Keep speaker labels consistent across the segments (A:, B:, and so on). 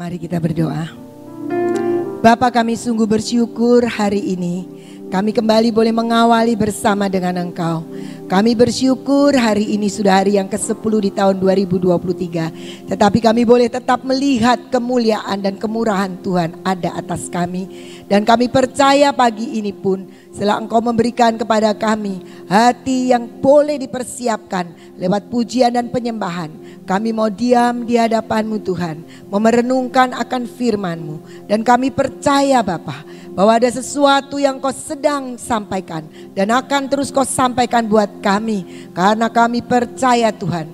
A: Mari kita berdoa. Bapa, kami sungguh bersyukur hari ini kami kembali boleh mengawali bersama dengan Engkau. Kami bersyukur hari ini sudah hari yang ke-10 di tahun 2023. Tetapi kami boleh tetap melihat kemuliaan dan kemurahan Tuhan ada atas kami. Dan kami percaya pagi ini pun setelah Engkau memberikan kepada kami hati yang boleh dipersiapkan lewat pujian dan penyembahan. Kami mau diam di hadapan-Mu Tuhan, mau merenungkan akan firman-Mu. Dan kami percaya Bapa, bahwa ada sesuatu yang Kau sedang sampaikan dan akan terus Kau sampaikan buat kami. Karena kami percaya Tuhan,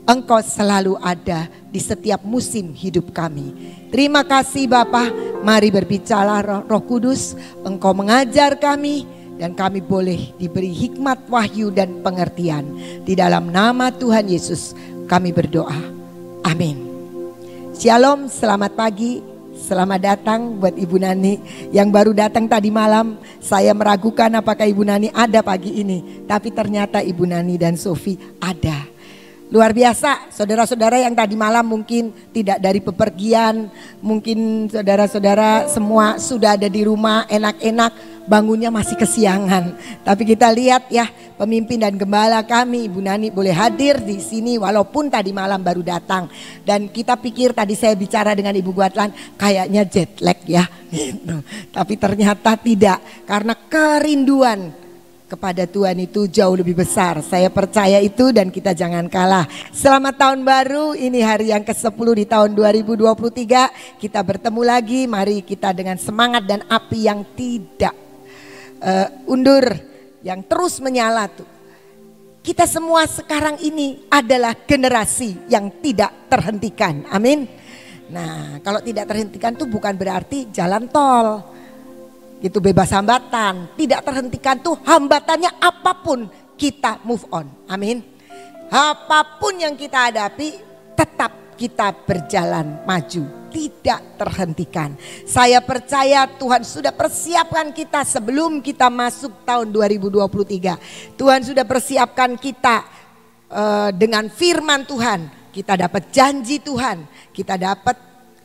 A: Engkau selalu ada di setiap musim hidup kami. Terima kasih Bapa, mari berbicara Roh Kudus, Engkau mengajar kami dan kami boleh diberi hikmat, wahyu dan pengertian. Di dalam nama Tuhan Yesus kami berdoa, amin. Shalom, selamat pagi, selamat datang buat Ibu Nani yang baru datang tadi malam. Saya meragukan apakah Ibu Nani ada pagi ini, tapi ternyata Ibu Nani dan Sofi ada. Luar biasa, saudara-saudara yang tadi malam mungkin tidak dari bepergian, mungkin saudara-saudara semua sudah ada di rumah enak-enak. Bangunnya masih kesiangan, tapi kita lihat ya, pemimpin dan gembala kami Ibu Nani boleh hadir di sini walaupun tadi malam baru datang. Dan kita pikir tadi saya bicara dengan Ibu Guatlan kayaknya jet lag ya gitu. Tapi ternyata tidak, karena kerinduan kepada Tuhan itu jauh lebih besar. Saya percaya itu dan kita jangan kalah. Selamat tahun baru, ini hari yang ke-10 di tahun 2023. Kita bertemu lagi, mari kita dengan semangat dan api yang tidak undur, yang terus menyala tuh. Kita semua sekarang ini adalah generasi yang tidak terhentikan, amin. Nah, kalau tidak terhentikan tuh bukan berarti jalan tol gitu bebas hambatan. Tidak terhentikan tuh hambatannya apapun kita move on, amin. Apapun yang kita hadapi tetap kita berjalan maju, tidak terhentikan. Saya percaya Tuhan sudah persiapkan kita sebelum kita masuk tahun 2023. Tuhan sudah persiapkan kita dengan firman Tuhan. Kita dapat janji Tuhan, kita dapat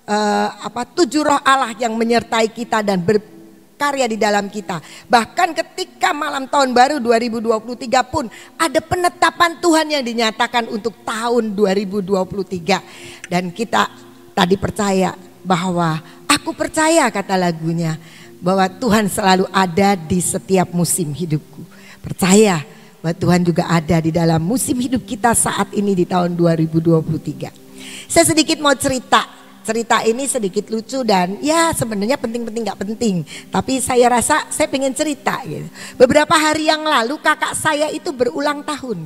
A: 7 roh Allah yang menyertai kita dan berkarya di dalam kita. Bahkan ketika malam tahun baru 2023 pun ada penetapan Tuhan yang dinyatakan untuk tahun 2023. Dan kita tadi percaya bahwa aku percaya kata lagunya bahwa Tuhan selalu ada di setiap musim hidupku. Percaya bahwa Tuhan juga ada di dalam musim hidup kita saat ini di tahun 2023. Saya sedikit mau cerita. Cerita ini sedikit lucu dan ya sebenarnya penting-penting gak penting. Tapi saya rasa saya pengen cerita gitu. Beberapa hari yang lalu kakak saya itu berulang tahun.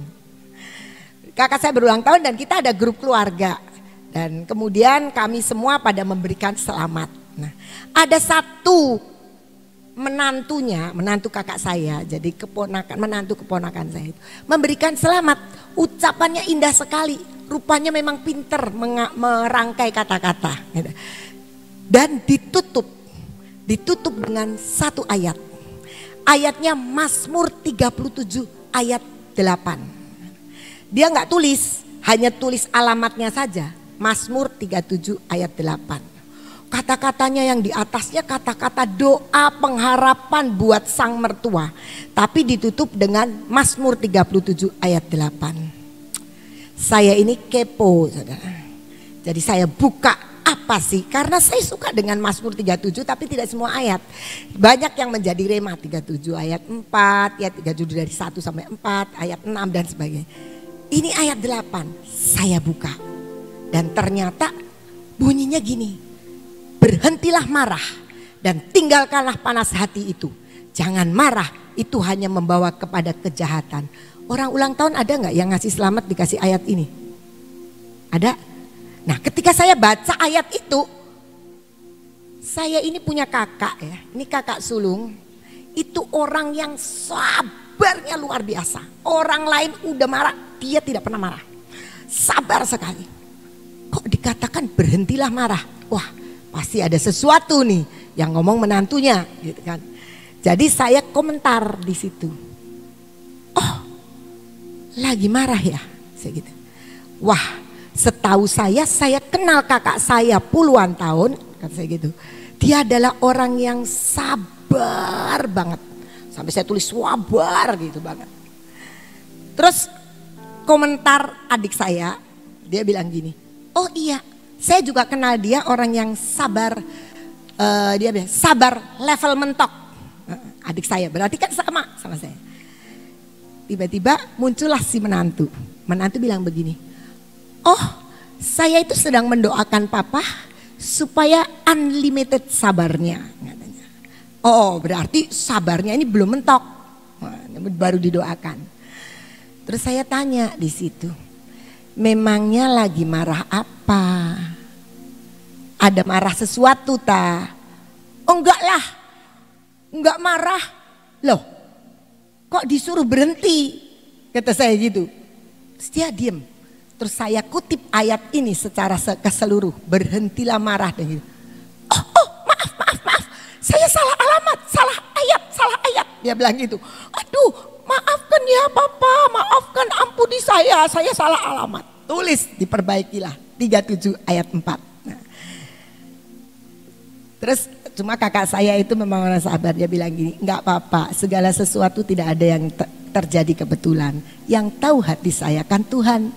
A: Kakak saya berulang tahun dan kita ada grup keluarga. Dan kemudian kami semua pada memberikan selamat. Nah, ada satu menantu kakak saya, jadi menantu keponakan saya itu memberikan selamat. Ucapannya indah sekali, rupanya memang pinter merangkai kata-kata. Dan ditutup dengan satu ayat. Ayatnya Mazmur 37 ayat 8. Dia nggak tulis, hanya tulis alamatnya saja. Mazmur 37 ayat 8. Kata-katanya yang di atasnya kata-kata doa pengharapan buat sang mertua. Tapi ditutup dengan Mazmur 37 ayat 8. Saya ini kepo saudara. Jadi saya buka apa sih? Karena saya suka dengan Mazmur 37 tapi tidak semua ayat. Banyak yang menjadi rema 37 ayat 4, ya 37 dari 1 sampai 4, ayat 6 dan sebagainya. Ini ayat 8, saya buka. Dan ternyata bunyinya gini, berhentilah marah dan tinggalkanlah panas hati itu. Jangan marah, itu hanya membawa kepada kejahatan. Orang ulang tahun ada gak yang ngasih selamat dikasih ayat ini? Ada? Nah ketika saya baca ayat itu, saya ini punya kakak ya, ini kakak sulung. Itu orang yang sabarnya luar biasa. Orang lain udah marah, dia tidak pernah marah. Sabar sekali. Kok dikatakan berhentilah marah? Wah, pasti ada sesuatu nih yang ngomong menantunya, gitu kan. Jadi saya komentar di situ. Oh, lagi marah ya, saya gitu. Wah, Setahu saya kenal kakak saya puluhan tahun, kata saya gitu. Dia adalah orang yang sabar banget. Sampai saya tulis sabar gitu banget. Terus komentar adik saya, dia bilang gini, oh iya saya juga kenal dia orang yang sabar, dia bilang sabar level mentok. Adik saya berarti kan sama saya. Tiba-tiba muncullah si menantu. Menantu bilang begini, oh saya itu sedang mendoakan papa supaya unlimited sabarnya. Katanya. Oh berarti sabarnya ini belum mentok, baru didoakan. Terus saya tanya di situ, memangnya lagi marah apa? Ada marah sesuatu ta? Oh enggak lah, enggak marah. Loh kok disuruh berhenti? Kata saya gitu. Terus dia diem. Terus saya kutip ayat ini secara keseluruh. Berhentilah marah. Dan gitu. Oh maaf. Saya salah alamat, salah ayat. Dia bilang gitu. Aduh maafkan ya papa, maafkan ampuni saya salah alamat. Tulis diperbaikilah 37 ayat 4. Nah. Terus cuma kakak saya itu memang orang sabar, dia bilang gini, enggak apa-apa, segala sesuatu tidak ada yang terjadi kebetulan. Yang tahu hati saya kan Tuhan.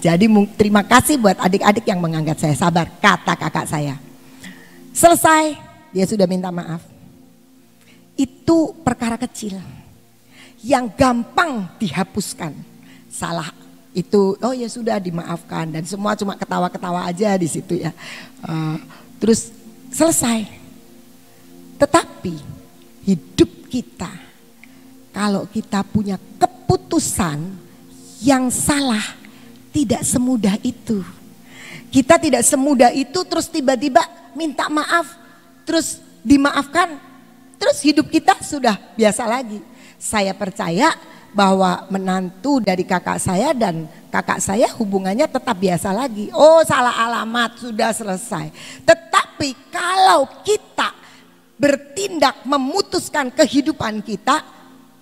A: Jadi terima kasih buat adik-adik yang menganggap saya sabar, kata kakak saya. Selesai, dia sudah minta maaf. Itu perkara kecil yang gampang dihapuskan. Salah itu, oh ya sudah dimaafkan dan semua cuma ketawa-ketawa aja di situ ya. Terus selesai. Tetapi hidup kita, kalau kita punya keputusan yang salah, tidak semudah itu. Kita tidak semudah itu terus tiba-tiba minta maaf, terus dimaafkan, terus hidup kita sudah biasa lagi. Saya percaya bahwa menantu dari kakak saya dan kakak saya hubungannya tetap biasa lagi. Oh salah alamat, sudah selesai. Tetapi kalau kita bertindak memutuskan kehidupan kita,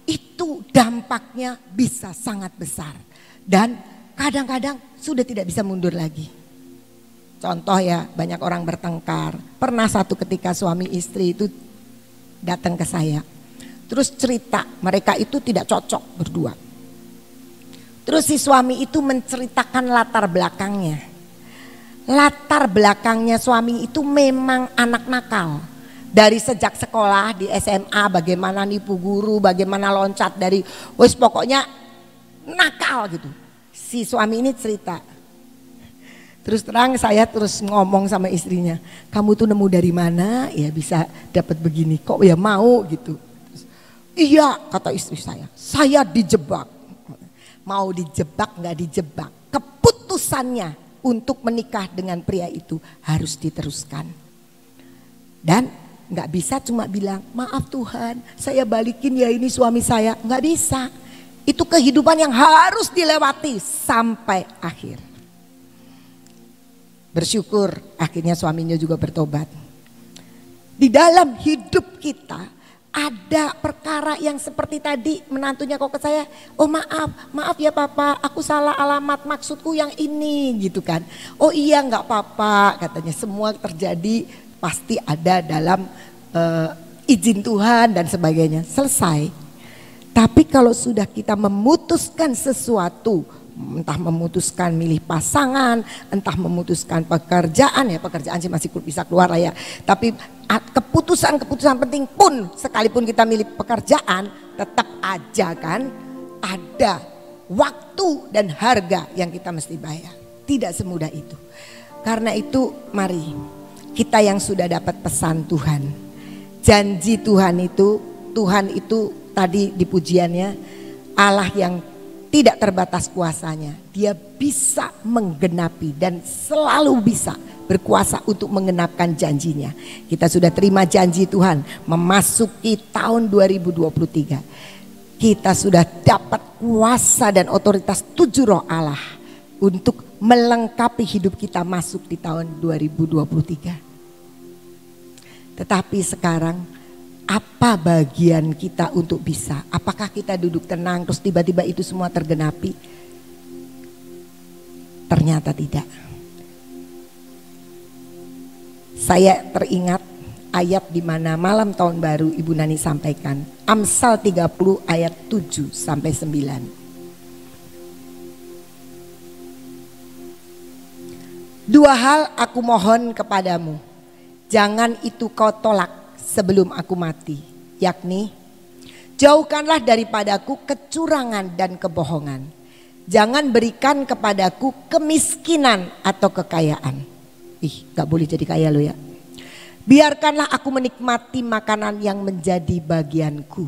A: itu dampaknya bisa sangat besar. Dan kadang-kadang sudah tidak bisa mundur lagi. Contoh ya, banyak orang bertengkar. Pernah satu ketika suami istri itu datang ke saya. Terus cerita mereka itu tidak cocok berdua. Terus si suami itu menceritakan latar belakangnya. Latar belakangnya suami itu memang anak nakal. Dari sejak sekolah di SMA bagaimana nipu guru, bagaimana loncat dari wis pokoknya nakal gitu. Si suami ini cerita. Terus terang saya terus ngomong sama istrinya, kamu tuh nemu dari mana ya bisa dapat begini, kok ya mau gitu. Iya kata istri saya dijebak. Mau dijebak nggak dijebak, keputusannya untuk menikah dengan pria itu harus diteruskan. Dan nggak bisa cuma bilang maaf Tuhan saya balikin ya ini suami saya, nggak bisa. Itu kehidupan yang harus dilewati sampai akhir. Bersyukur akhirnya suaminya juga bertobat. Di dalam hidup kita ada perkara yang seperti tadi menantunya kok ke saya, oh maaf ya papa, aku salah alamat, maksudku yang ini gitu kan. Oh iya nggak apa-apa katanya, semua terjadi pasti ada dalam izin Tuhan dan sebagainya, selesai. Tapi kalau sudah kita memutuskan sesuatu, entah memutuskan milih pasangan, entah memutuskan pekerjaan, ya pekerjaan sih masih bisa keluar lah ya. Tapi keputusan-keputusan penting pun sekalipun kita milih pekerjaan, tetap aja kan ada waktu dan harga yang kita mesti bayar. Tidak semudah itu. Karena itu mari kita yang sudah dapat pesan Tuhan, janji Tuhan itu tadi di pujiannya, Allah yang tidak terbatas kuasanya, dia bisa menggenapi dan selalu bisa berkuasa untuk menggenapkan janjinya. Kita sudah terima janji Tuhan memasuki tahun 2023. Kita sudah dapat kuasa dan otoritas 7 roh Allah untuk melengkapi hidup kita masuk di tahun 2023. Tetapi sekarang apa bagian kita untuk bisa? Apakah kita duduk tenang terus tiba-tiba itu semua tergenapi? Ternyata tidak. Saya teringat ayat di mana malam tahun baru Ibu Nani sampaikan. Amsal 30 ayat 7 sampai 9. Dua hal aku mohon kepadamu, jangan itu kau tolak sebelum aku mati, yakni jauhkanlah daripadaku kecurangan dan kebohongan. Jangan berikan kepadaku kemiskinan atau kekayaan. Gak boleh jadi kaya lo ya. Biarkanlah aku menikmati makanan yang menjadi bagianku,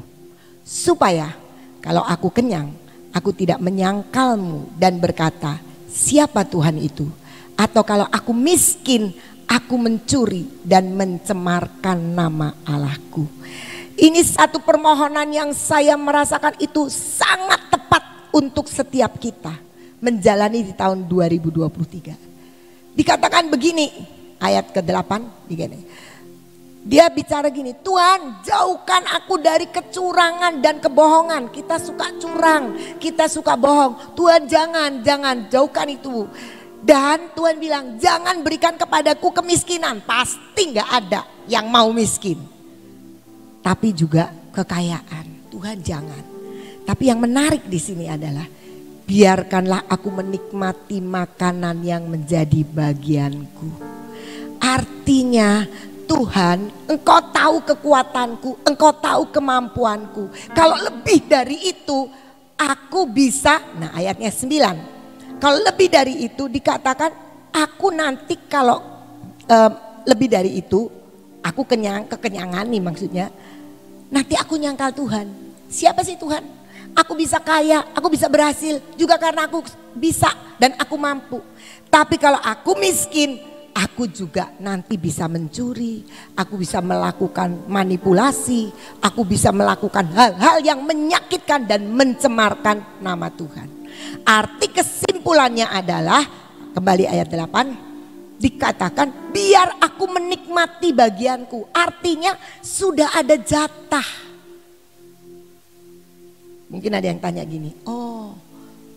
A: supaya kalau aku kenyang, aku tidak menyangkalmu dan berkata, siapa Tuhan itu? Atau kalau aku miskin, aku mencuri dan mencemarkan nama Allahku. Ini satu permohonan yang saya merasakan itu sangat tepat untuk setiap kita menjalani di tahun 2023. Dikatakan begini, ayat ke-8 begini. Dia bicara gini, Tuhan jauhkan aku dari kecurangan dan kebohongan. Kita suka curang, kita suka bohong. Tuhan jangan jauhkan itu. Dan Tuhan bilang jangan berikan kepadaku kemiskinan. Pasti gak ada yang mau miskin. Tapi juga kekayaan. Tuhan jangan. Tapi yang menarik di sini adalah biarkanlah aku menikmati makanan yang menjadi bagianku. Artinya Tuhan, engkau tahu kekuatanku, engkau tahu kemampuanku. Kalau lebih dari itu aku bisa, nah ayatnya 9. Kalau lebih dari itu dikatakan aku nanti kalau lebih dari itu aku kekenyangan nih maksudnya. Nanti aku nyangkal Tuhan. Siapa sih Tuhan? Aku bisa kaya, aku bisa berhasil juga karena aku bisa dan aku mampu. Tapi kalau aku miskin, aku juga nanti bisa mencuri, aku bisa melakukan manipulasi, aku bisa melakukan hal-hal yang menyakitkan dan mencemarkan nama Tuhan. Arti kesimpulannya adalah, kembali ayat 8, dikatakan biar aku menikmati bagianku. Artinya sudah ada jatah. Mungkin ada yang tanya gini, oh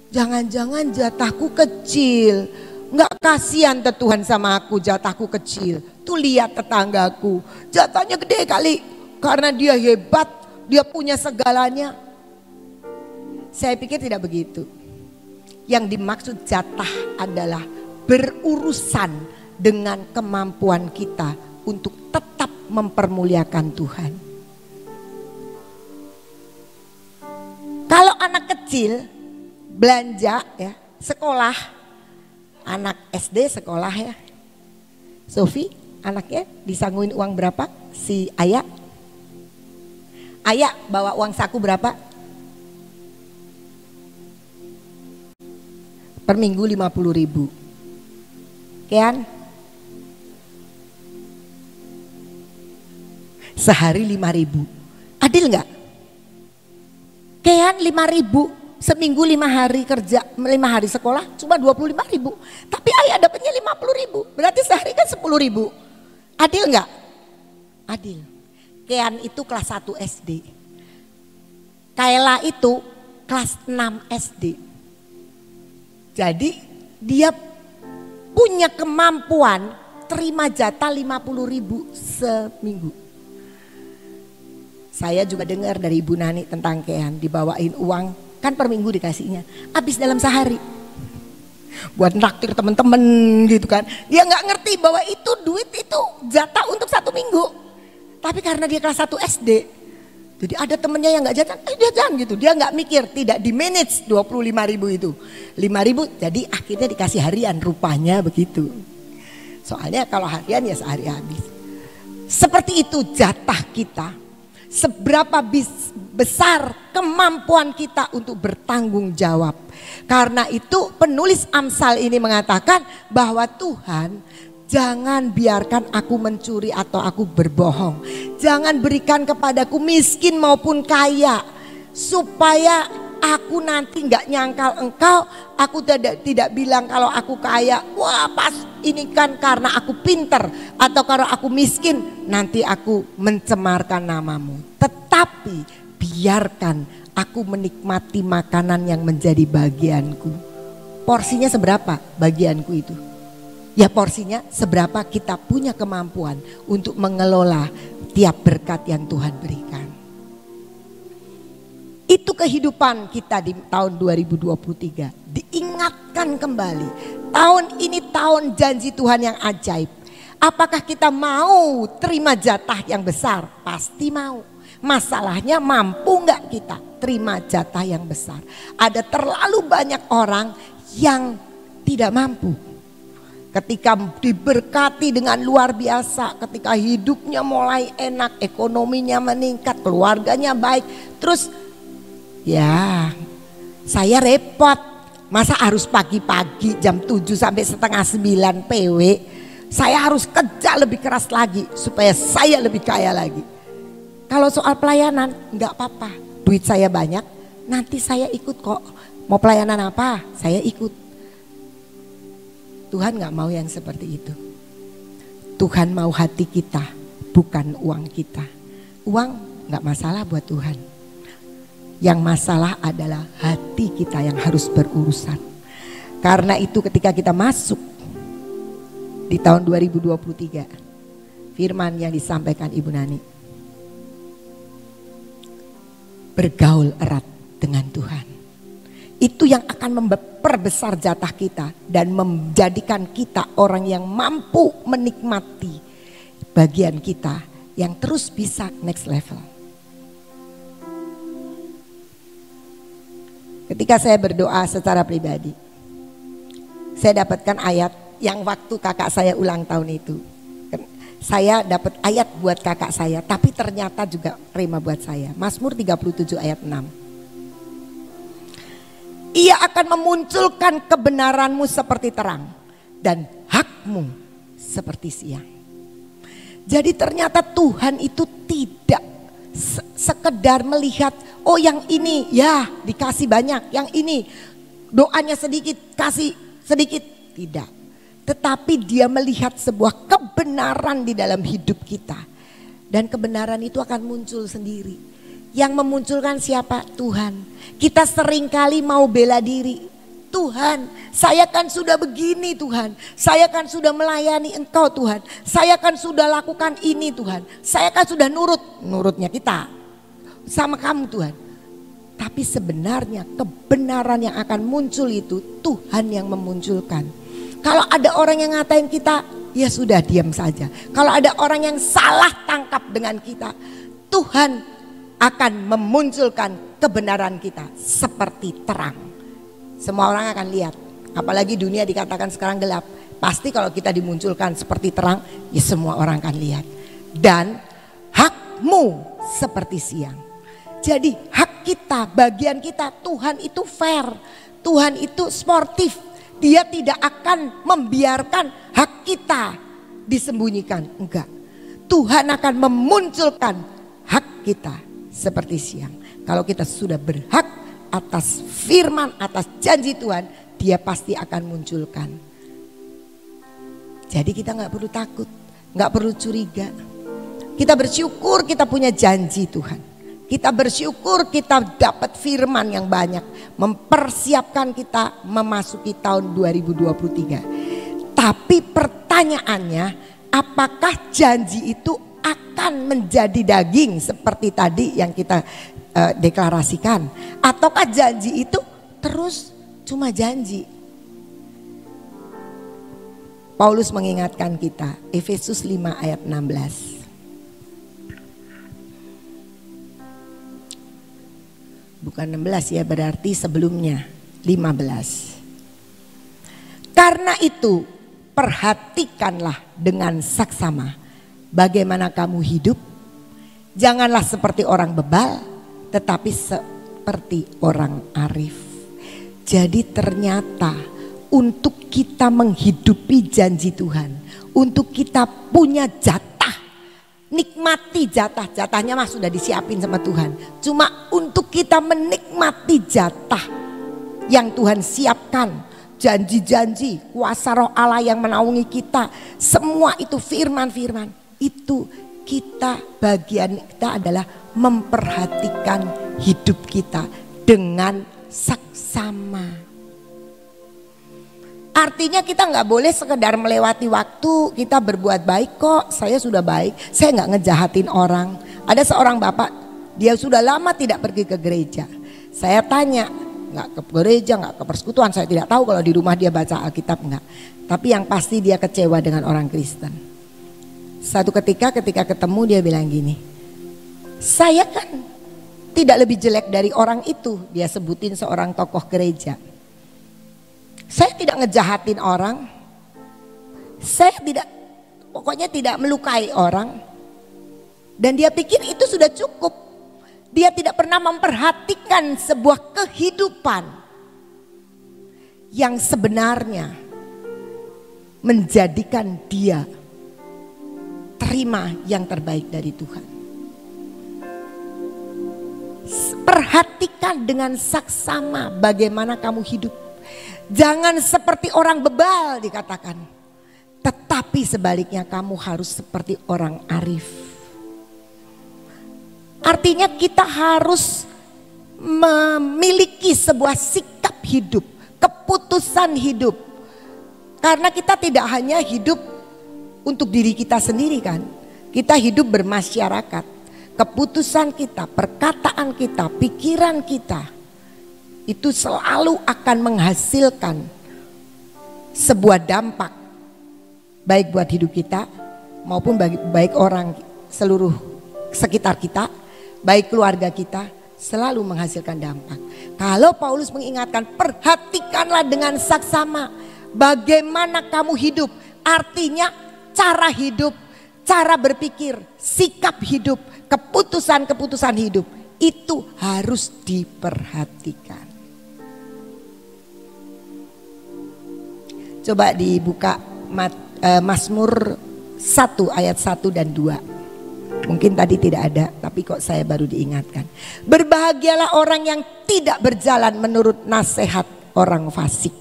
A: jangan-jangan jatahku kecil. Nggak kasihan Tuhan sama aku, jatahku kecil. Tuh lihat tetanggaku, jatahnya gede kali. Karena dia hebat, dia punya segalanya. Saya pikir tidak begitu. Yang dimaksud jatah adalah berurusan dengan kemampuan kita untuk tetap mempermuliakan Tuhan. Kalau anak kecil belanja ya, sekolah, anak SD sekolah ya. Sofi anaknya disangguin uang berapa? Si Ayah. Ayah bawa uang saku berapa? Per minggu 50.000. Kean? Sehari 5.000. Adil nggak? Kean 5.000 seminggu 5 hari kerja, 5 hari sekolah cuma 25.000. Tapi ayah dapatnya 50.000. Berarti sehari kan 10.000. Adil nggak? Adil. Kean itu kelas 1 SD. Kaila itu kelas 6 SD. Jadi dia punya kemampuan terima jatah 50.000 seminggu. Saya juga dengar dari Ibu Nani tentang Kean, dibawain uang, kan per minggu dikasihnya, habis dalam sehari. Buat naktir temen-temen gitu kan. Dia nggak ngerti bahwa itu duit itu jatah untuk 1 minggu. Tapi karena dia kelas 1 SD, jadi ada temennya yang nggak jajan, dia jajan gitu. Dia nggak mikir, tidak di manage 25.000 itu. 5.000 jadi akhirnya dikasih harian, rupanya begitu. Soalnya kalau harian ya sehari habis. Seperti itu jatah kita. Seberapa besar kemampuan kita untuk bertanggung jawab. Karena itu penulis Amsal ini mengatakan bahwa Tuhan, jangan biarkan aku mencuri atau aku berbohong. Jangan berikan kepadaku miskin maupun kaya. Supaya aku nanti gak nyangkal engkau. Aku tidak bilang kalau aku kaya, wah pas ini kan karena aku pinter. Atau kalau aku miskin nanti aku mencemarkan namamu. Tetapi biarkan aku menikmati makanan yang menjadi bagianku. porsinya seberapa bagianku itu? Ya porsinya seberapa kita punya kemampuan untuk mengelola tiap berkat yang Tuhan berikan. Itu kehidupan kita di tahun 2023. Diingatkan kembali. Tahun ini tahun janji Tuhan yang ajaib. Apakah kita mau terima jatah yang besar? Pasti mau. Masalahnya mampu nggak kita terima jatah yang besar? Ada terlalu banyak orang yang tidak mampu. Ketika diberkati dengan luar biasa, ketika hidupnya mulai enak, ekonominya meningkat, keluarganya baik, terus ya saya repot, masa harus pagi-pagi jam 7 sampai setengah 9 PW, saya harus kerja lebih keras lagi supaya saya lebih kaya lagi. Kalau soal pelayanan nggak apa-apa, duit saya banyak, nanti saya ikut kok. Mau pelayanan apa? Saya ikut. Tuhan nggak mau yang seperti itu. Tuhan mau hati kita, bukan uang kita. Uang nggak masalah buat Tuhan. Yang masalah adalah hati kita yang harus berurusan. Karena itu ketika kita masuk di tahun 2023, firman yang disampaikan Ibu Nani, bergaul erat dengan Tuhan. Itu yang akan memperbesar jatah kita dan menjadikan kita orang yang mampu menikmati bagian kita yang terus bisa next level. Ketika saya berdoa secara pribadi, saya dapatkan ayat yang waktu kakak saya ulang tahun itu. Saya dapat ayat buat kakak saya, tapi ternyata juga rema buat saya. Mazmur 37 ayat 6. Ia akan memunculkan kebenaranmu seperti terang dan hakmu seperti siang. Jadi ternyata Tuhan itu tidak sekedar melihat, oh yang ini ya dikasih banyak, yang ini doanya sedikit kasih sedikit, tidak. Tetapi dia melihat sebuah kebenaran di dalam hidup kita. Dan kebenaran itu akan muncul sendiri. Yang memunculkan siapa? Tuhan. Kita seringkali mau bela diri. Tuhan, saya kan sudah begini Tuhan. Saya kan sudah melayani Engkau Tuhan. Saya kan sudah lakukan ini Tuhan. Saya kan sudah nurutnya kita sama kamu Tuhan. Tapi sebenarnya kebenaran yang akan muncul itu Tuhan yang memunculkan. Kalau ada orang yang ngatain kita, ya sudah diam saja. Kalau ada orang yang salah tangkap dengan kita, Tuhan akan memunculkan kebenaran kita seperti terang. Semua orang akan lihat, apalagi dunia dikatakan sekarang gelap. Pasti kalau kita dimunculkan seperti terang, ya semua orang akan lihat. Dan hakmu seperti siang. Jadi hak kita, bagian kita, Tuhan itu fair. Tuhan itu sportif. Dia tidak akan membiarkan hak kita disembunyikan. Enggak. Tuhan akan memunculkan hak kita seperti siang. Kalau kita sudah berhak atas firman, atas janji Tuhan, dia pasti akan munculkan. Jadi kita gak perlu takut, gak perlu curiga. Kita bersyukur kita punya janji Tuhan. Kita bersyukur kita dapat firman yang banyak. Mempersiapkan kita memasuki tahun 2023. Tapi pertanyaannya, apakah janji itu akan menjadi daging seperti tadi yang kita deklarasikan? Ataukah janji itu terus cuma janji? Paulus mengingatkan kita, Efesus 5 ayat 16. Bukan 16 ya, berarti sebelumnya 15. Karena itu perhatikanlah dengan saksama bagaimana kamu hidup. Janganlah seperti orang bebal, tetapi seperti orang arif. Jadi ternyata untuk kita menghidupi janji Tuhan, untuk kita punya jatah, nikmati jatahnya mah sudah disiapin sama Tuhan. Cuma untuk kita menikmati jatah yang Tuhan siapkan, janji-janji, kuasa roh Allah yang menaungi kita, semua itu firman-firman. Itu kita, bagian kita adalah memperhatikan hidup kita dengan saksama. Artinya kita nggak boleh sekedar melewati waktu, kita berbuat baik kok, saya sudah baik, saya nggak ngejahatin orang. Ada seorang bapak, dia sudah lama tidak pergi ke gereja. Saya tanya, nggak ke gereja, nggak ke persekutuan, saya tidak tahu kalau di rumah dia baca Alkitab nggak. Tapi yang pasti dia kecewa dengan orang Kristen. Satu ketika ketemu dia bilang gini, saya kan tidak lebih jelek dari orang itu. Dia sebutin seorang tokoh gereja. Saya tidak ngejahatin orang, saya pokoknya tidak melukai orang. Dan dia pikir itu sudah cukup. Dia tidak pernah memperhatikan sebuah kehidupan yang sebenarnya menjadikan dia terima yang terbaik dari Tuhan. Perhatikan dengan saksama bagaimana kamu hidup. Jangan seperti orang bebal dikatakan. Tetapi sebaliknya kamu harus seperti orang arif. Artinya kita harus memiliki sebuah sikap hidup, keputusan hidup. Karena kita tidak hanya hidup untuk diri kita sendiri kan. Kita hidup bermasyarakat. Keputusan kita, perkataan kita, pikiran kita itu selalu akan menghasilkan sebuah dampak baik buat hidup kita maupun baik orang seluruh sekitar kita, baik keluarga kita, selalu menghasilkan dampak. Kalau Paulus mengingatkan, perhatikanlah dengan saksama bagaimana kamu hidup. Artinya cara hidup, cara berpikir, sikap hidup, keputusan-keputusan hidup itu harus diperhatikan. Coba dibuka Mazmur 1 ayat 1 dan 2. Mungkin tadi tidak ada, tapi kok saya baru diingatkan. Berbahagialah orang yang tidak berjalan menurut nasihat orang fasik.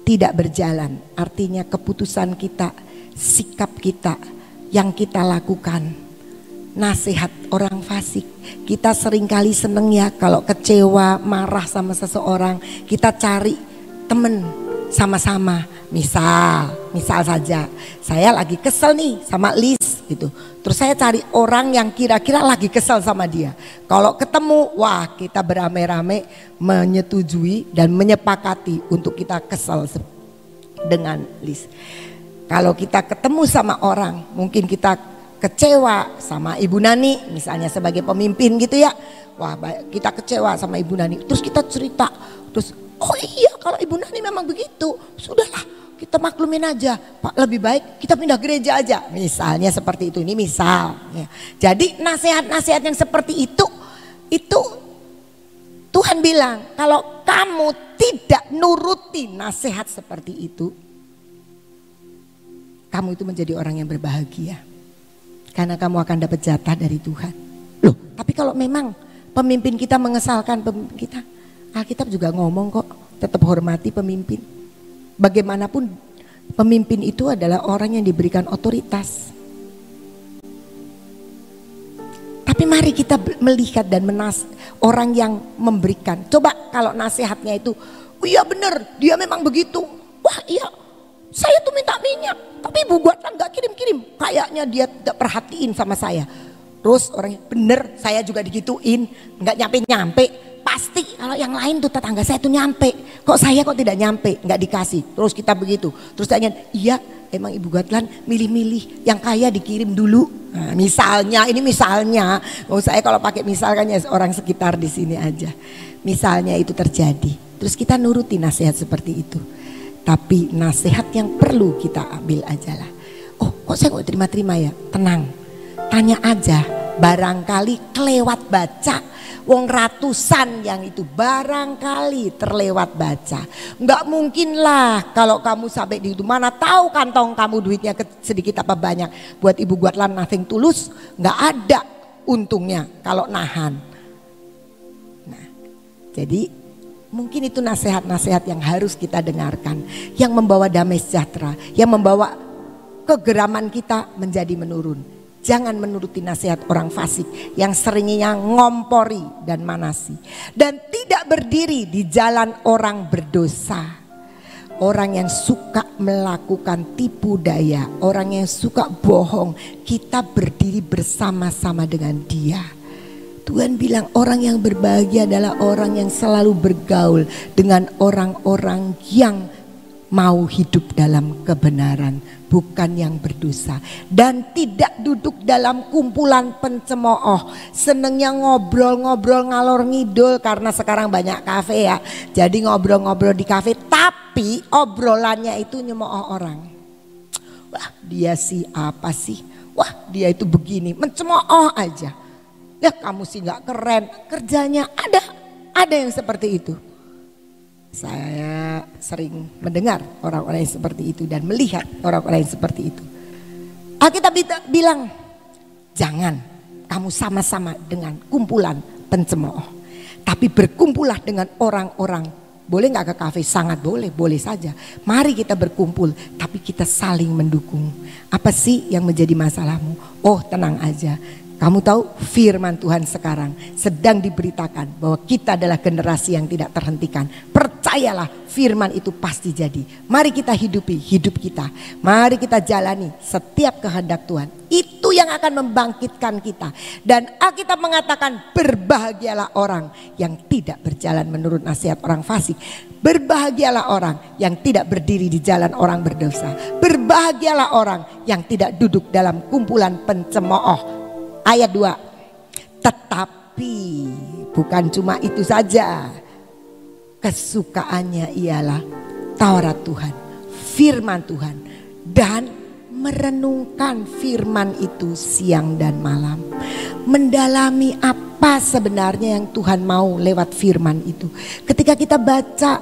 A: Tidak berjalan artinya keputusan kita, sikap kita yang kita lakukan. Nasihat orang fasik. Kita seringkali seneng ya kalau kecewa, marah sama seseorang, kita cari temen sama-sama. Misal saja saya lagi kesel nih sama Liz gitu. Terus saya cari orang yang kira-kira lagi kesel sama dia. Kalau ketemu, wah kita beramai-ramai menyetujui dan menyepakati untuk kita kesel dengan Liz. Kalau kita ketemu sama orang, mungkin kita kecewa sama Ibu Nani misalnya sebagai pemimpin gitu ya. Wah kita kecewa sama Ibu Nani. Terus kita cerita, terus oh iya kalau Ibu Nani memang begitu, sudahlah kita maklumin aja, Pak, lebih baik kita pindah gereja aja. Misalnya seperti itu, ini misal. Ya. Jadi nasihat-nasihat yang seperti itu Tuhan bilang kalau kamu tidak nuruti nasihat seperti itu, kamu itu menjadi orang yang berbahagia. Karena kamu akan dapat jatah dari Tuhan. Loh, tapi kalau memang pemimpin kita mengesalkan pemimpin kita, Alkitab juga ngomong kok, tetap hormati pemimpin. Bagaimanapun pemimpin itu adalah orang yang diberikan otoritas. Tapi mari kita melihat dan orang yang memberikan. Coba kalau nasihatnya itu, oh iya benar dia memang begitu. Wah iya saya tuh minta minyak, tapi Ibu Guatlan gak kirim-kirim. Kayaknya dia tidak perhatiin sama saya. Terus orangnya bener saya juga digituin, gak nyampe-nyampe. Pasti kalau yang lain tuh tetangga saya tuh nyampe, kok saya kok tidak nyampe, nggak dikasih. Terus kita begitu, terus tanya, iya emang Ibu Guatlan milih-milih yang kaya dikirim dulu. Nah, misalnya, ini misalnya, saya kalau pakai misalkan ya orang sekitar di sini aja. Misalnya itu terjadi, terus kita nuruti nasihat seperti itu. Tapi nasihat yang perlu kita ambil aja lah. Oh kok saya kok terima-terima ya, tenang, tanya aja, barangkali kelewat baca. Wong ratusan yang itu barangkali terlewat baca. Enggak mungkin lah kalau kamu sampai di itu, mana tahu kantong kamu duitnya sedikit apa banyak. Buat Ibu Guatlan nothing tulus, enggak ada untungnya kalau nahan. Nah, jadi mungkin itu nasihat-nasihat yang harus kita dengarkan, yang membawa damai sejahtera, yang membawa kegeraman kita menjadi menurun. Jangan menuruti nasihat orang fasik yang seringnya ngompori dan manasi. Dan tidak berdiri di jalan orang berdosa. orang yang suka melakukan tipu daya, orang yang suka bohong, kita berdiri bersama-sama dengan dia. Tuhan bilang orang yang berbahagia adalah orang yang selalu bergaul dengan orang-orang yang mau hidup dalam kebenaran, bukan yang berdosa. Dan tidak duduk dalam kumpulan pencemooh, senengnya ngobrol-ngobrol ngalor ngidul, karena sekarang banyak kafe ya. Jadi ngobrol-ngobrol di kafe, tapi obrolannya itu nyemooh orang. Wah dia sih apa sih, wah dia itu begini, mencemooh aja. Ya kamu sih gak keren, kerjanya ada yang seperti itu. Saya sering mendengar orang-orang yang seperti itu dan melihat orang-orang yang seperti itu. Alkitab bilang, jangan kamu sama-sama dengan kumpulan pencemooh, tapi berkumpullah dengan orang-orang. Boleh gak ke kafe? Sangat boleh, boleh saja. Mari kita berkumpul, tapi kita saling mendukung. Apa sih yang menjadi masalahmu? Oh tenang aja. Kamu tahu firman Tuhan sekarang sedang diberitakan bahwa kita adalah generasi yang tidak terhentikan. Percayalah firman itu pasti jadi. Mari kita hidupi hidup kita. Mari kita jalani setiap kehendak Tuhan. Itu yang akan membangkitkan kita. Dan Alkitab mengatakan berbahagialah orang yang tidak berjalan menurut nasihat orang fasik. Berbahagialah orang yang tidak berdiri di jalan orang berdosa. Berbahagialah orang yang tidak duduk dalam kumpulan pencemooh. Ayat 2, tetapi bukan cuma itu saja, kesukaannya ialah Taurat Tuhan, firman Tuhan, dan merenungkan firman itu siang dan malam. Mendalami apa sebenarnya yang Tuhan mau lewat firman itu. Ketika kita baca,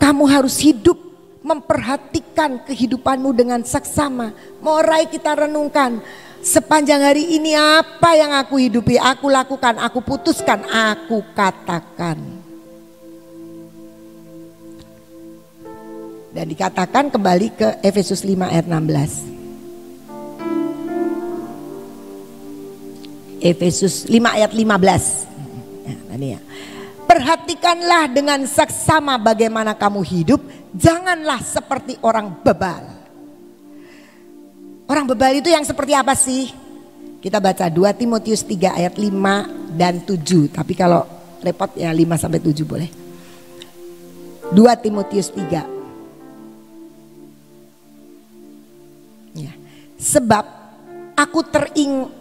A: kamu harus hidup memperhatikan kehidupanmu dengan seksama. Mulai kita renungkan, sepanjang hari ini apa yang aku hidupi, aku lakukan, aku putuskan, aku katakan. Dan dikatakan kembali ke Efesus 5 ayat 16. Efesus 5 ayat 15. Nah, tadi ya. Perhatikanlah dengan seksama bagaimana kamu hidup, janganlah seperti orang bebal. Orang bebal itu yang seperti apa sih? Kita baca 2 Timotius 3 ayat 5 dan 7. Tapi kalau repot ya 5 sampai 7 boleh. 2 Timotius 3. Ya. Sebab aku 2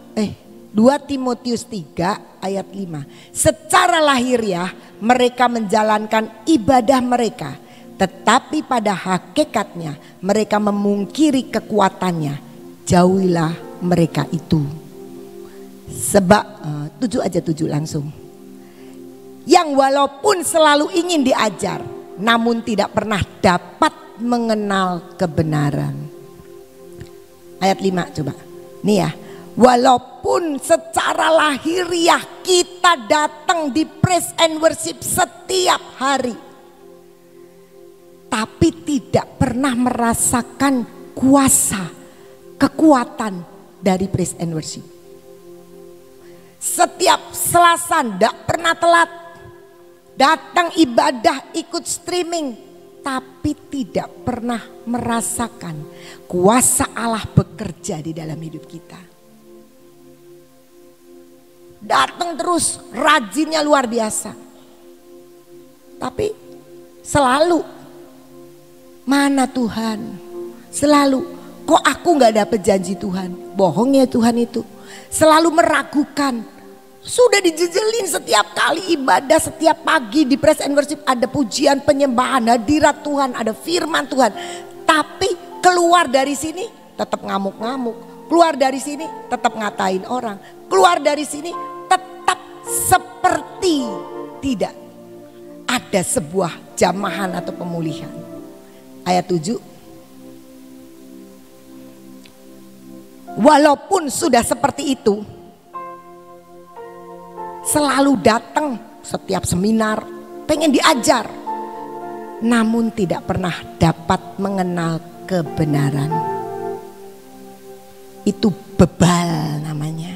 A: Timotius 3 ayat 5. Secara lahiriah mereka menjalankan ibadah mereka, tetapi pada hakikatnya mereka memungkiri kekuatannya. Jauhilah mereka itu. Sebab 7 aja 7 langsung. Yang walaupun selalu ingin diajar, namun tidak pernah dapat mengenal kebenaran. Ayat 5 coba. Nih ya. Walaupun secara lahiriah kita datang di praise and worship setiap hari, tapi tidak pernah merasakan kuasa, kekuatan dari praise and worship. Setiap Selasa tidak pernah telat, datang ibadah, ikut streaming, tapi tidak pernah merasakan kuasa Allah bekerja di dalam hidup kita. Datang terus, rajinnya luar biasa, tapi selalu mana Tuhan? Selalu. Kok aku gak dapet janji Tuhan? Bohongnya Tuhan itu. Selalu meragukan. Sudah dijejelin setiap kali ibadah, setiap pagi di praise and worship ada pujian, penyembahan, hadirat Tuhan, ada firman Tuhan. Tapi keluar dari sini tetap ngamuk-ngamuk. Keluar dari sini tetap ngatain orang. Keluar dari sini tetap seperti tidak ada sebuah jamahan atau pemulihan. Ayat 7. Walaupun sudah seperti itu, selalu datang setiap seminar, pengen diajar, namun tidak pernah dapat mengenal kebenaran. Itu bebal namanya.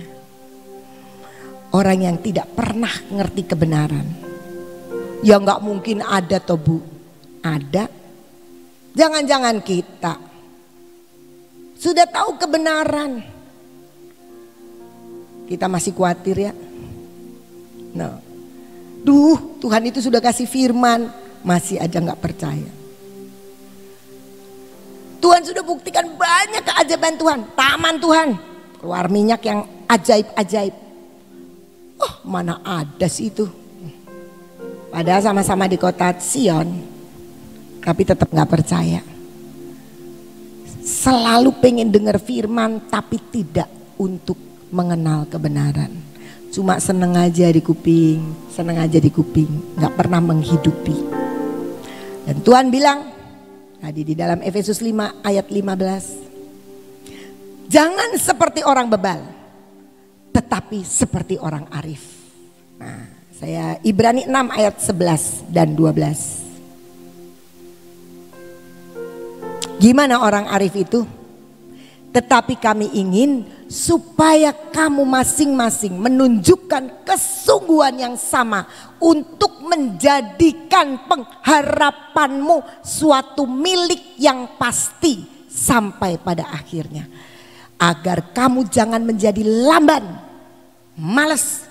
A: Orang yang tidak pernah ngerti kebenaran. Ya nggak mungkin ada toh Bu. Ada. Jangan-jangan kita sudah tahu kebenaran, kita masih khawatir ya. Nah, Tuhan itu sudah kasih firman, masih aja nggak percaya. Tuhan sudah buktikan banyak keajaiban Tuhan, taman Tuhan, keluar minyak yang ajaib-ajaib. Oh, mana ada sih itu? Padahal sama-sama di kota Sion, tapi tetap nggak percaya. Selalu pengen dengar firman, tapi tidak untuk mengenal kebenaran. Cuma seneng aja di kuping, nggak pernah menghidupi. Dan Tuhan bilang tadi di dalam Efesus 5 ayat 15, jangan seperti orang bebal, tetapi seperti orang arif. Nah, saya Ibrani 6 ayat 11 dan 12. Gimana orang arif itu? Tetapi kami ingin supaya kamu masing-masing menunjukkan kesungguhan yang sama untuk menjadikan pengharapanmu suatu milik yang pasti sampai pada akhirnya. Agar kamu jangan menjadi lamban, malas,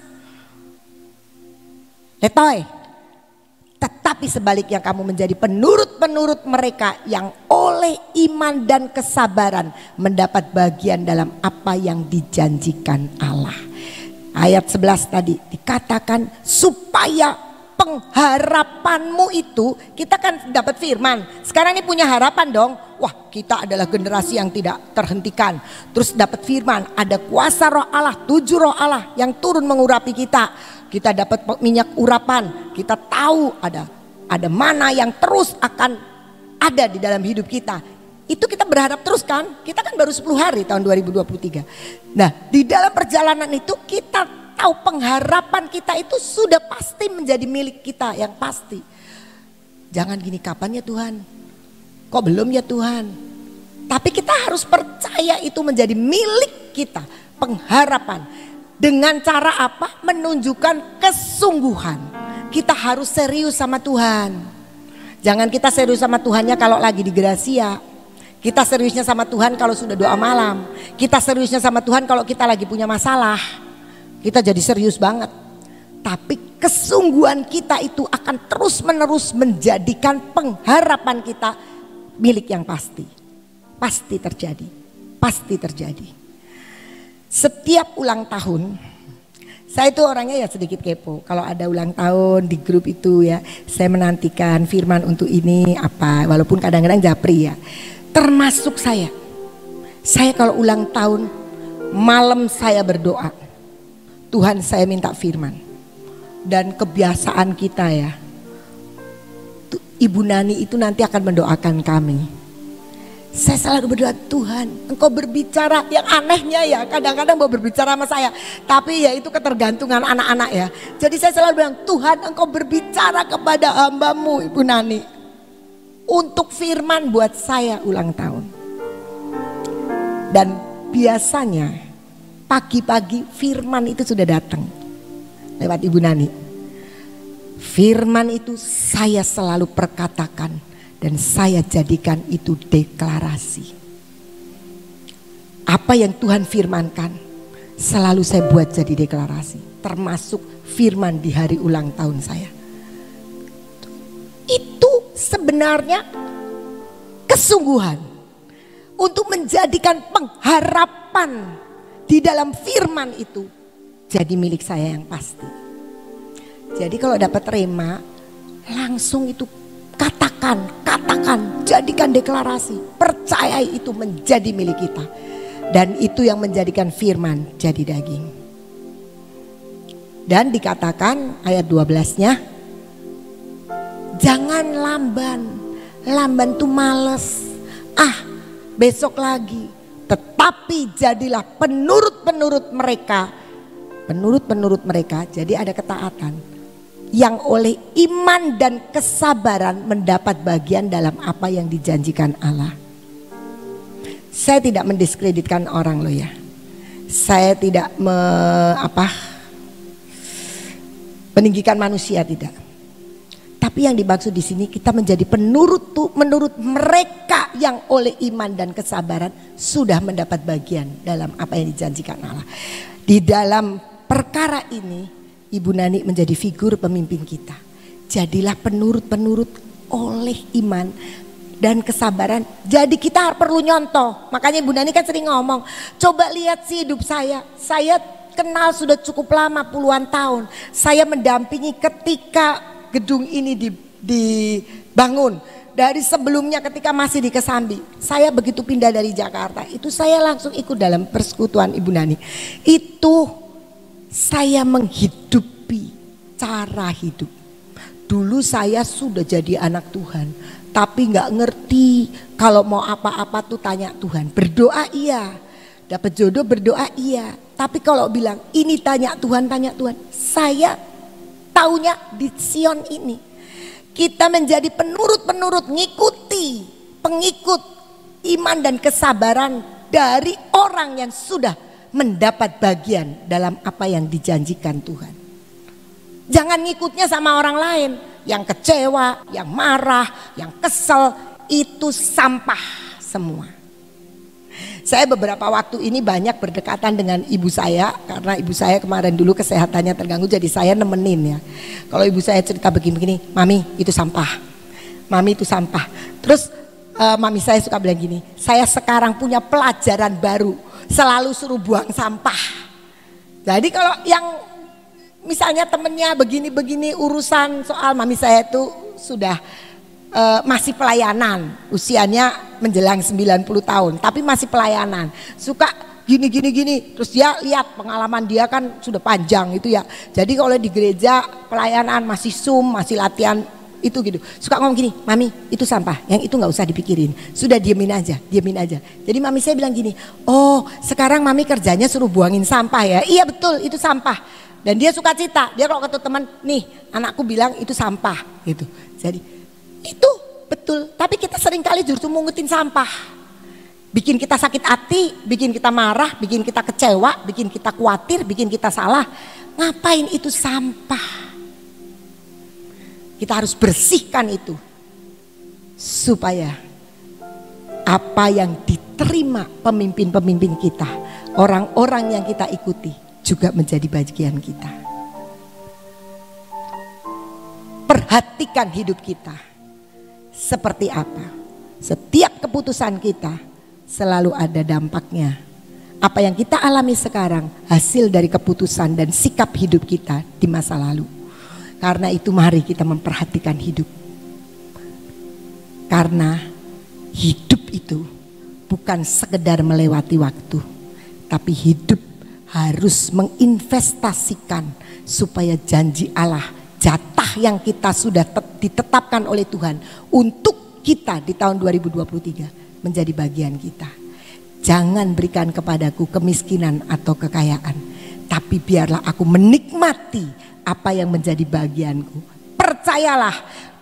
A: letoy, tetapi sebaliknya kamu menjadi penurut-penurut mereka yang oleh iman dan kesabaran mendapat bagian dalam apa yang dijanjikan Allah. Ayat 11 tadi dikatakan supaya pengharapanmu itu, kita kan dapat firman. Sekarang ini punya harapan dong. Wah, kita adalah generasi yang tidak terhentikan. Terus dapat firman, ada kuasa roh Allah, 7 roh Allah yang turun mengurapi kita. Kita dapat minyak urapan, kita tahu ada mana yang terus akan ada di dalam hidup kita. Itu kita berharap terus kan, kita kan baru 10 hari tahun 2023. Nah, di dalam perjalanan itu kita tahu pengharapan kita itu sudah pasti menjadi milik kita yang pasti. Jangan gini, kapan ya Tuhan? Kok belum ya Tuhan? Tapi kita harus percaya itu menjadi milik kita, pengharapan. Dengan cara apa? Menunjukkan kesungguhan. Kita harus serius sama Tuhan. Jangan kita serius sama Tuhannya kalau lagi di Gracia. Kita seriusnya sama Tuhan kalau sudah doa malam. Kita seriusnya sama Tuhan kalau kita lagi punya masalah. Kita jadi serius banget. Tapi kesungguhan kita itu akan terus menerus menjadikan pengharapan kita milik yang pasti. Pasti terjadi. Pasti terjadi. Setiap ulang tahun, saya itu orangnya ya sedikit kepo. Kalau ada ulang tahun di grup itu ya, saya menantikan firman untuk ini apa. Walaupun kadang-kadang japri ya. Termasuk saya kalau ulang tahun malam saya berdoa, Tuhan saya minta firman. Dan kebiasaan kita ya, Ibu Nani itu nanti akan mendoakan kami. Saya selalu berdoa, Tuhan Engkau berbicara. Yang anehnya ya, kadang-kadang mau berbicara sama saya, tapi ya itu ketergantungan anak-anak ya. Jadi saya selalu bilang, Tuhan Engkau berbicara kepada hamba-Mu Ibu Nani untuk firman buat saya ulang tahun. Dan biasanya pagi-pagi firman itu sudah datang lewat Ibu Nani. Firman itu saya selalu perkatakan dan saya jadikan itu deklarasi. Apa yang Tuhan firmankan selalu saya buat jadi deklarasi. Termasuk firman di hari ulang tahun saya. Itu sebenarnya kesungguhan untuk menjadikan pengharapan di dalam firman itu jadi milik saya yang pasti. Jadi kalau dapat rema langsung itu katakan, jadikan deklarasi, percayai itu menjadi milik kita. Dan itu yang menjadikan firman jadi daging. Dan dikatakan ayat 12-nya, jangan lamban. Lamban tuh males. Besok lagi. Tetapi jadilah penurut-penurut mereka. Penurut-penurut mereka, jadi ada ketaatan. Yang oleh iman dan kesabaran mendapat bagian dalam apa yang dijanjikan Allah. Saya tidak mendiskreditkan orang loh ya. Saya tidak meninggikan manusia, tidak. Tapi Tapi yang dimaksud di sini kita menjadi menurut mereka yang oleh iman dan kesabaran sudah mendapat bagian dalam apa yang dijanjikan Allah. Di dalam perkara ini Ibu Nani menjadi figur pemimpin kita. Jadilah penurut oleh iman dan kesabaran. Jadi kita perlu nyontoh. Makanya Ibu Nani kan sering ngomong, coba lihat sih hidup saya. Saya kenal sudah cukup lama, puluhan tahun. Saya mendampingi ketika gedung ini dibangun. Dari sebelumnya ketika masih di Kesambi, saya begitu pindah dari Jakarta, itu saya langsung ikut dalam persekutuan Ibu Nani. Itu saya menghidupi cara hidup. Dulu saya sudah jadi anak Tuhan, tapi nggak ngerti kalau mau apa-apa tuh tanya Tuhan. Berdoa iya, dapat jodoh berdoa iya. Tapi kalau bilang ini tanya Tuhan, saya taunya di Sion ini. Kita menjadi penurut ngikuti pengikut iman dan kesabaran dari orang yang sudah mendapat bagian dalam apa yang dijanjikan Tuhan. Jangan ngikutnya sama orang lain yang kecewa, yang marah, yang kesel, itu sampah semua. Saya beberapa waktu ini banyak berdekatan dengan ibu saya, karena ibu saya kemarin dulu kesehatannya terganggu, jadi saya nemenin ya. Kalau ibu saya cerita begini-begini, mami itu sampah, mami itu sampah. Terus mami saya suka bilang gini, saya sekarang punya pelajaran baru, selalu suruh buang sampah. Jadi kalau yang misalnya temennya begini-begini urusan soal, mami saya itu sudah masih pelayanan, usianya menjelang 90 tahun, tapi masih pelayanan, suka gini, terus dia lihat pengalaman dia kan sudah panjang itu ya, jadi kalau di gereja pelayanan masih masih latihan itu gitu, suka ngomong gini, mami itu sampah, yang itu nggak usah dipikirin, sudah diemin aja. Jadi mami saya bilang gini, oh sekarang mami kerjanya suruh buangin sampah ya, iya betul itu sampah, dan dia suka cerita, dia kalau ketemu teman, nih anakku bilang itu sampah gitu, jadi itu betul, tapi kita seringkali justru mungutin sampah. Bikin kita sakit hati, bikin kita marah, bikin kita kecewa, bikin kita khawatir, bikin kita salah. Ngapain itu sampah? Kita harus bersihkan itu. Supaya apa yang diterima pemimpin-pemimpin kita, orang-orang yang kita ikuti juga menjadi bagian kita. Perhatikan hidup kita. Seperti apa? Setiap keputusan kita selalu ada dampaknya. Apa yang kita alami sekarang hasil dari keputusan dan sikap hidup kita di masa lalu. Karena itu mari kita memperhatikan hidup. Karena hidup itu bukan sekedar melewati waktu, tapi hidup harus menginvestasikan supaya janji Allah, jatah yang kita sudah ditetapkan oleh Tuhan untuk kita di tahun 2023 menjadi bagian kita. Jangan berikan kepadaku kemiskinan atau kekayaan, tapi biarlah aku menikmati apa yang menjadi bagianku. Percayalah,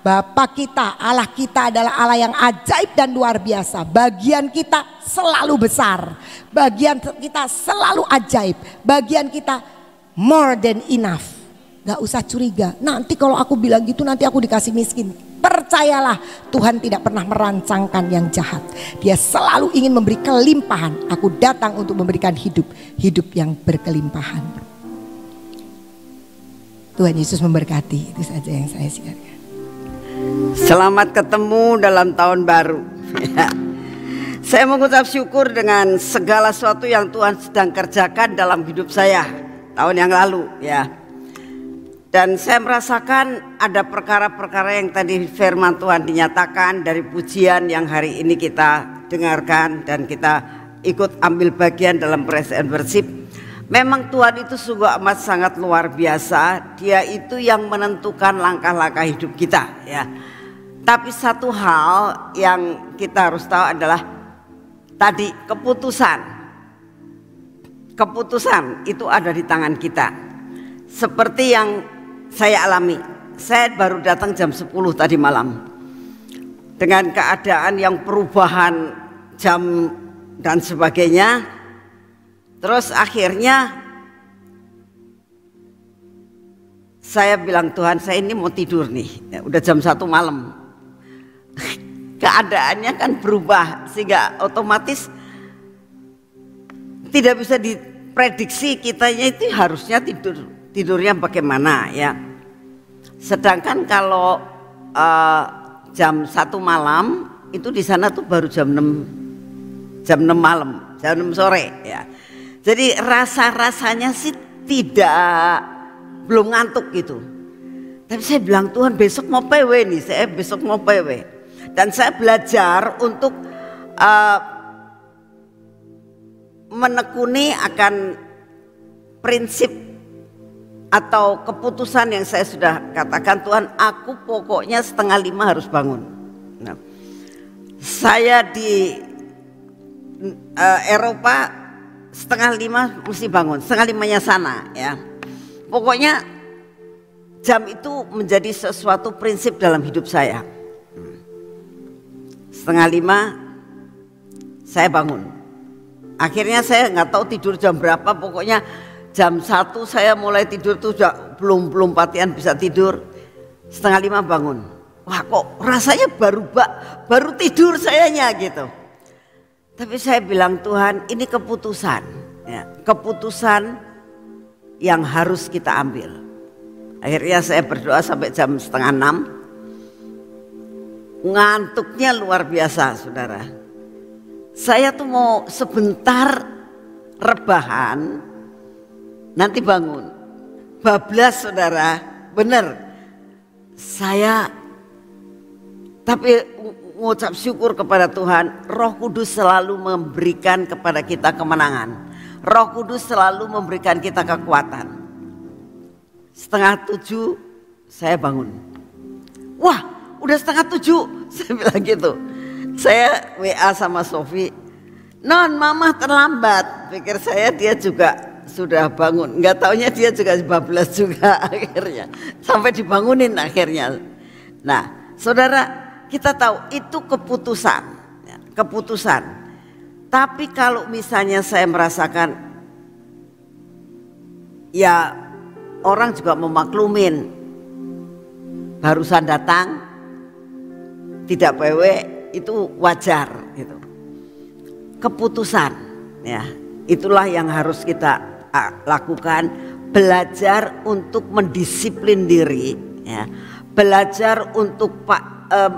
A: Bapa kita, Allah kita adalah Allah yang ajaib dan luar biasa. Bagian kita selalu besar, bagian kita selalu ajaib, bagian kita more than enough. Gak usah curiga, nanti kalau aku bilang gitu nanti aku dikasih miskin. Percayalah, Tuhan tidak pernah merancangkan yang jahat. Dia selalu ingin memberi kelimpahan. Aku datang untuk memberikan hidup yang berkelimpahan. Tuhan Yesus memberkati. Itu saja yang saya siapkan.
B: Selamat ketemu dalam tahun baru. Saya mengucap syukur dengan segala sesuatu yang Tuhan sedang kerjakan dalam hidup saya tahun yang lalu ya. Dan saya merasakan ada perkara-perkara yang tadi firman Tuhan dinyatakan dari pujian yang hari ini kita dengarkan dan kita ikut ambil bagian dalam praise and worship. Memang Tuhan itu sungguh amat sangat luar biasa. Dia itu yang menentukan langkah-langkah hidup kita ya. Tapi satu hal yang kita harus tahu adalah tadi keputusan itu ada di tangan kita. Seperti yang saya alami, saya baru datang jam 10 tadi malam dengan keadaan yang perubahan jam dan sebagainya. Terus akhirnya saya bilang, Tuhan saya ini mau tidur nih, ya, udah jam 1 malam. Keadaannya kan berubah sehingga otomatis tidak bisa diprediksi kitanya itu harusnya tidurnya bagaimana ya. Sedangkan kalau jam 1 malam itu di sana tuh baru jam 6 malam, jam 6 sore ya. Jadi rasanya sih belum ngantuk gitu. Tapi saya bilang, Tuhan besok mau PW nih, saya besok mau PW. Dan saya belajar untuk menekuni akan prinsip atau keputusan yang saya sudah katakan, Tuhan aku pokoknya 4:30 harus bangun. Nah, saya di Eropa 4:30 mesti bangun, 4:30-nya sana ya. Pokoknya jam itu menjadi sesuatu prinsip dalam hidup saya. 4:30 saya bangun. Akhirnya saya nggak tahu tidur jam berapa, pokoknya jam 1 saya mulai tidur tuh belum patian bisa tidur. 4:30 bangun. Wah kok rasanya baru tidur sayanya gitu. Tapi saya bilang, Tuhan ini keputusan ya, keputusan yang harus kita ambil. Akhirnya saya berdoa sampai jam 5:30. Ngantuknya luar biasa saudara. Saya tuh mau sebentar rebahan, nanti bangun. Bablas saudara, bener. Saya tapi mengucap syukur kepada Tuhan, Roh Kudus selalu memberikan kepada kita kemenangan. Roh Kudus selalu memberikan kita kekuatan. 6:30 saya bangun. Wah udah 6:30 saya bilang gitu. Saya WA sama Sofi, non mama terlambat. Pikir saya dia juga sudah bangun. Nggak taunya dia juga bablas juga akhirnya. Sampai dibangunin akhirnya. Nah saudara, kita tahu itu keputusan ya, keputusan. Tapi kalau misalnya saya merasakan ya orang juga memaklumin, barusan datang tidak PW itu wajar gitu. Keputusan ya, itulah yang harus kita lakukan, belajar untuk mendisiplin diri ya, belajar untuk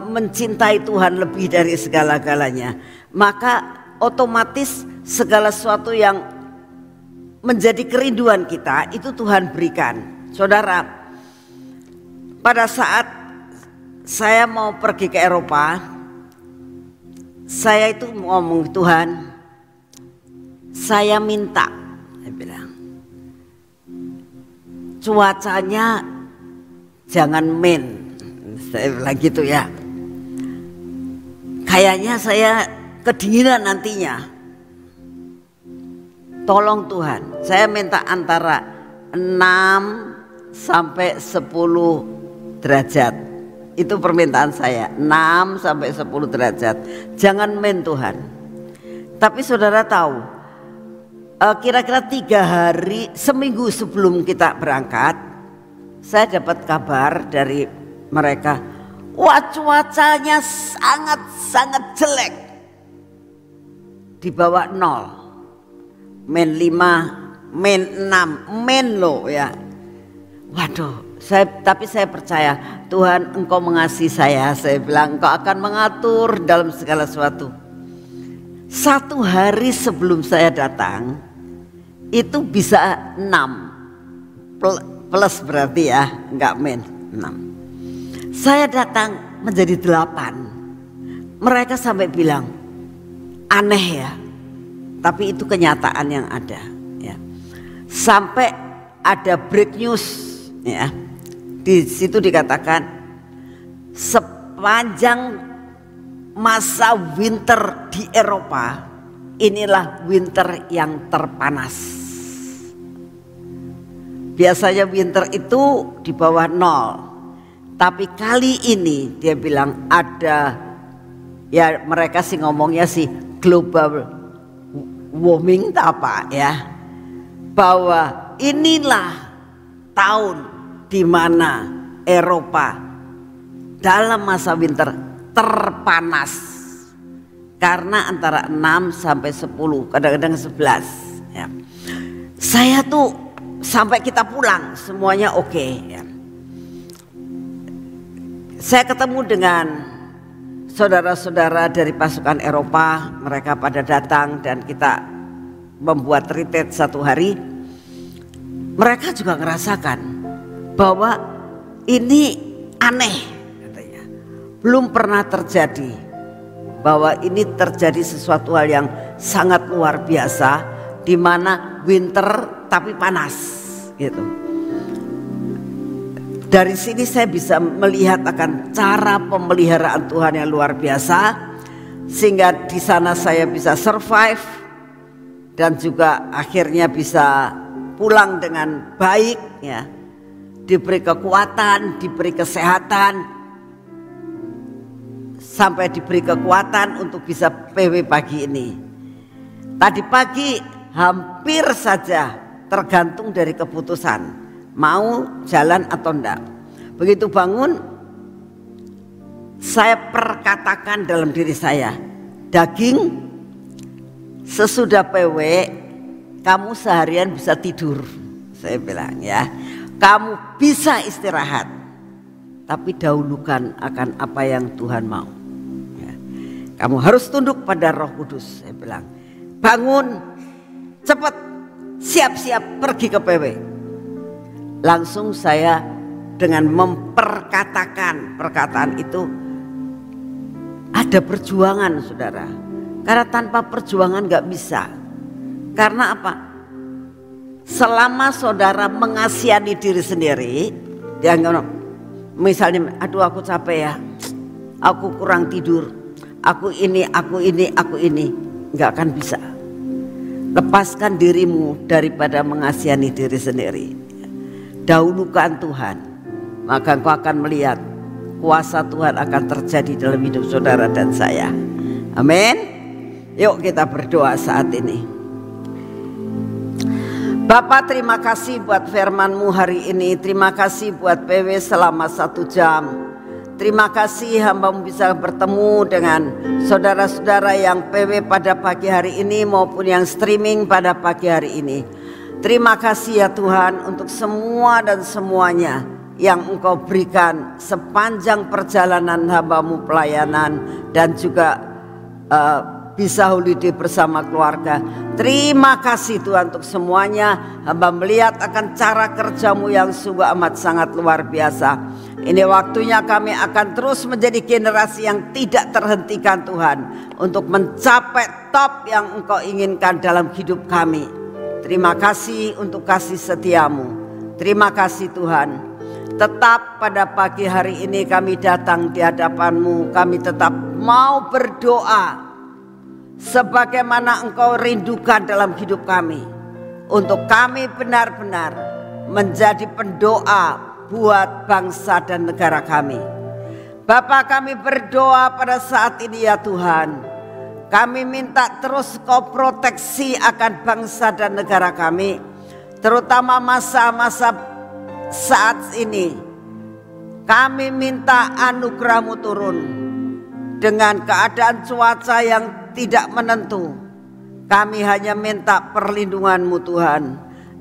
B: mencintai Tuhan lebih dari segala-galanya. Maka otomatis segala sesuatu yang menjadi kerinduan kita itu Tuhan berikan. Saudara, pada saat saya mau pergi ke Eropa, saya itu ngomong, Tuhan saya minta, saya bilang cuacanya jangan main, saya bilang gitu ya. Kayaknya saya kedinginan nantinya. Tolong Tuhan, saya minta antara 6 sampai 10 derajat. Itu permintaan saya, 6 sampai 10 derajat. Jangan main Tuhan. Tapi saudara tahu, kira-kira 3 hari, seminggu sebelum kita berangkat, saya dapat kabar dari mereka, wah cuacanya sangat jelek. Di bawah 0, -5, -6, low ya. Waduh. Tapi saya percaya Tuhan engkau mengasihi saya bilang engkau akan mengatur dalam segala sesuatu. 1 hari sebelum saya datang itu bisa 6 plus berarti ya, enggak main 6. Saya datang menjadi 8. Mereka sampai bilang aneh ya, tapi itu kenyataan yang ada ya. Sampai ada break news ya. Di situ dikatakan sepanjang masa winter di Eropa, inilah winter yang terpanas. Biasanya winter itu di bawah 0, tapi kali ini dia bilang ada, ya mereka sih ngomongnya sih global warming apa ya, bahwa inilah tahun di mana Eropa dalam masa winter terpanas karena antara 6 sampai 10, kadang-kadang 11 ya. Saya tuh sampai kita pulang semuanya oke ya. Saya ketemu dengan saudara-saudara dari pasukan Eropa, mereka pada datang dan kita membuat retreat 1 hari. Mereka juga merasakan bahwa ini aneh katanya. Belum pernah terjadi bahwa ini terjadi sesuatu hal yang sangat luar biasa di mana winter tapi panas gitu. Dari sini saya bisa melihat akan cara pemeliharaan Tuhan yang luar biasa sehingga di sana saya bisa survive dan juga akhirnya bisa pulang dengan baik ya, diberi kekuatan, diberi kesehatan, sampai diberi kekuatan untuk bisa PW pagi ini. Tadi pagi hampir saja tergantung dari keputusan mau jalan atau enggak. Begitu bangun saya perkatakan dalam diri saya, daging sesudah PW kamu seharian bisa tidur, saya bilang ya. Kamu bisa istirahat, tapi dahulukan akan apa yang Tuhan mau. Ya. Kamu harus tunduk pada Roh Kudus, saya bilang. Bangun, cepat, siap-siap pergi ke PW. Langsung saya dengan memperkatakan perkataan itu, ada perjuangan saudara. Karena tanpa perjuangan gak bisa. Karena apa? Selama saudara mengasihani diri sendiri, dia misalnya, aduh aku capek ya, aku kurang tidur, aku ini, nggak akan bisa. Lepaskan dirimu daripada mengasihani diri sendiri. Dahulukan Tuhan, maka engkau akan melihat kuasa Tuhan akan terjadi dalam hidup saudara dan saya. Amin. Yuk kita berdoa saat ini. Bapak, terima kasih buat firman-Mu hari ini. Terima kasih buat PW selama 1 jam. Terima kasih hamba-Mu bisa bertemu dengan saudara-saudara yang PW pada pagi hari ini maupun yang streaming pada pagi hari ini. Terima kasih ya Tuhan untuk semua dan semuanya yang Engkau berikan sepanjang perjalanan hamba-Mu pelayanan dan juga bisa holiday bersama keluarga. Terima kasih Tuhan untuk semuanya. Hamba melihat akan cara kerja-Mu yang sungguh amat sangat luar biasa. Ini waktunya kami akan terus menjadi generasi yang tidak terhentikan Tuhan, untuk mencapai top yang Engkau inginkan dalam hidup kami. Terima kasih untuk kasih setia-Mu. Terima kasih Tuhan. Tetap pada pagi hari ini kami datang di hadapan-Mu. Kami tetap mau berdoa sebagaimana Engkau rindukan dalam hidup kami, untuk kami benar-benar menjadi pendoa buat bangsa dan negara kami. Bapa, kami berdoa pada saat ini ya Tuhan, kami minta terus Kau proteksi akan bangsa dan negara kami, terutama masa-masa saat ini. Kami minta anugerah-Mu turun dengan keadaan cuaca yang tidak menentu. Kami hanya minta perlindungan-Mu Tuhan.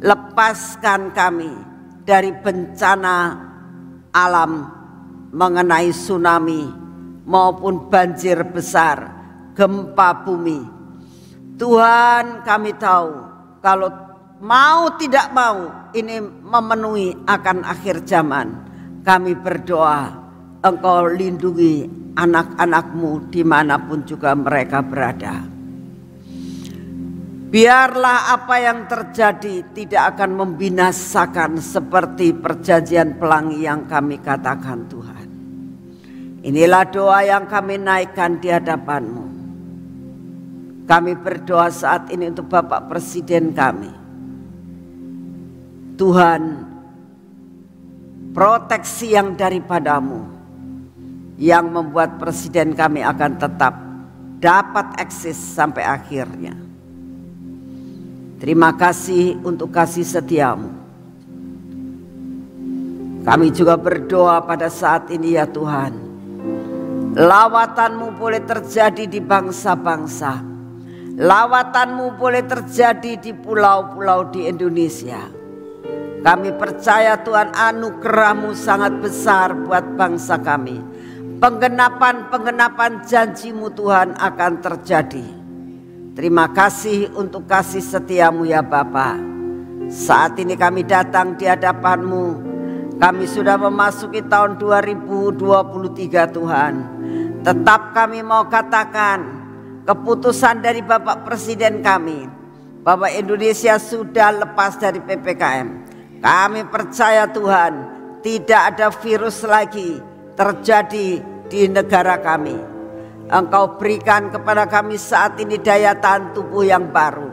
B: Lepaskan kami dari bencana alam mengenai tsunami maupun banjir besar, gempa bumi. Tuhan, kami tahu kalau mau tidak mau ini memenuhi akan akhir zaman. Kami berdoa Engkau lindungi anak-anak-Mu dimanapun juga mereka berada. Biarlah apa yang terjadi tidak akan membinasakan seperti perjanjian pelangi yang kami katakan Tuhan. Inilah doa yang kami naikkan di hadapan-Mu. Kami berdoa saat ini untuk Bapak Presiden kami. Tuhan, proteksi yang daripada-Mu yang membuat presiden kami akan tetap dapat eksis sampai akhirnya. Terima kasih untuk kasih setia-Mu. Kami juga berdoa pada saat ini ya Tuhan, lawatan-Mu boleh terjadi di bangsa-bangsa, lawatan-Mu boleh terjadi di pulau-pulau di Indonesia. Kami percaya Tuhan, anugerah-Mu sangat besar buat bangsa kami. Penggenapan janji-Mu Tuhan akan terjadi. Terima kasih untuk kasih setia-Mu ya Bapa. Saat ini kami datang di hadapan-Mu. Kami sudah memasuki tahun 2023 Tuhan. Tetap kami mau katakan keputusan dari Bapak Presiden kami, bahwa Indonesia sudah lepas dari PPKM. Kami percaya Tuhan, tidak ada virus lagi terjadi di negara kami. Engkau berikan kepada kami saat ini daya tahan tubuh yang baru,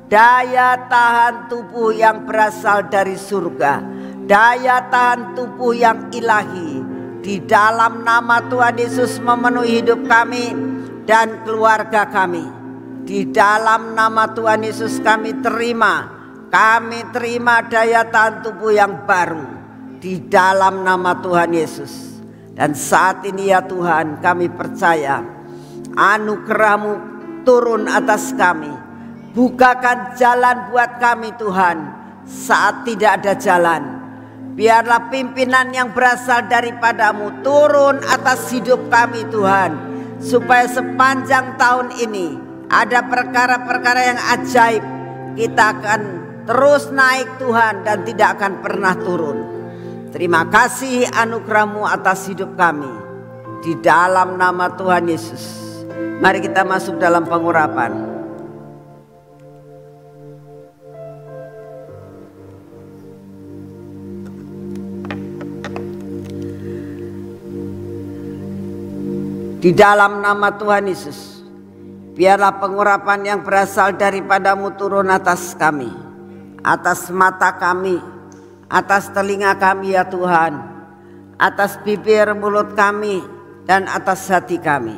B: daya tahan tubuh yang berasal dari surga, daya tahan tubuh yang ilahi. Di dalam nama Tuhan Yesus memenuhi hidup kami dan keluarga kami. Di dalam nama Tuhan Yesus kami terima daya tahan tubuh yang baru di dalam nama Tuhan Yesus. Dan saat ini ya Tuhan, kami percaya anugerah-Mu turun atas kami. Bukakan jalan buat kami Tuhan saat tidak ada jalan. Biarlah pimpinan yang berasal daripada-Mu turun atas hidup kami Tuhan, supaya sepanjang tahun ini ada perkara-perkara yang ajaib. Kita akan terus naik Tuhan dan tidak akan pernah turun. Terima kasih anugerah-Mu atas hidup kami. Di dalam nama Tuhan Yesus. Mari kita masuk dalam pengurapan. Di dalam nama Tuhan Yesus, biarlah pengurapan yang berasal daripada-Mu turun atas kami, atas mata kami, atas telinga kami ya Tuhan, atas bibir mulut kami, dan atas hati kami.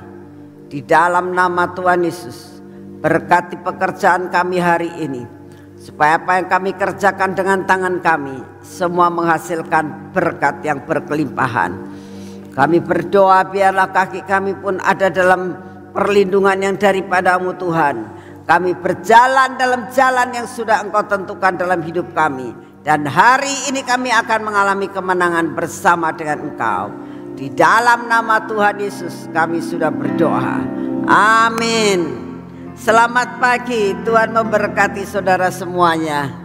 B: Di dalam nama Tuhan Yesus, berkati pekerjaan kami hari ini, supaya apa yang kami kerjakan dengan tangan kami semua menghasilkan berkat yang berkelimpahan. Kami berdoa biarlah kaki kami pun ada dalam perlindungan yang daripada-Mu Tuhan. Kami berjalan dalam jalan yang sudah Engkau tentukan dalam hidup kami. Dan hari ini kami akan mengalami kemenangan bersama dengan Engkau. Di dalam nama Tuhan Yesus kami sudah berdoa. Amin. Selamat pagi, Tuhan memberkati saudara semuanya.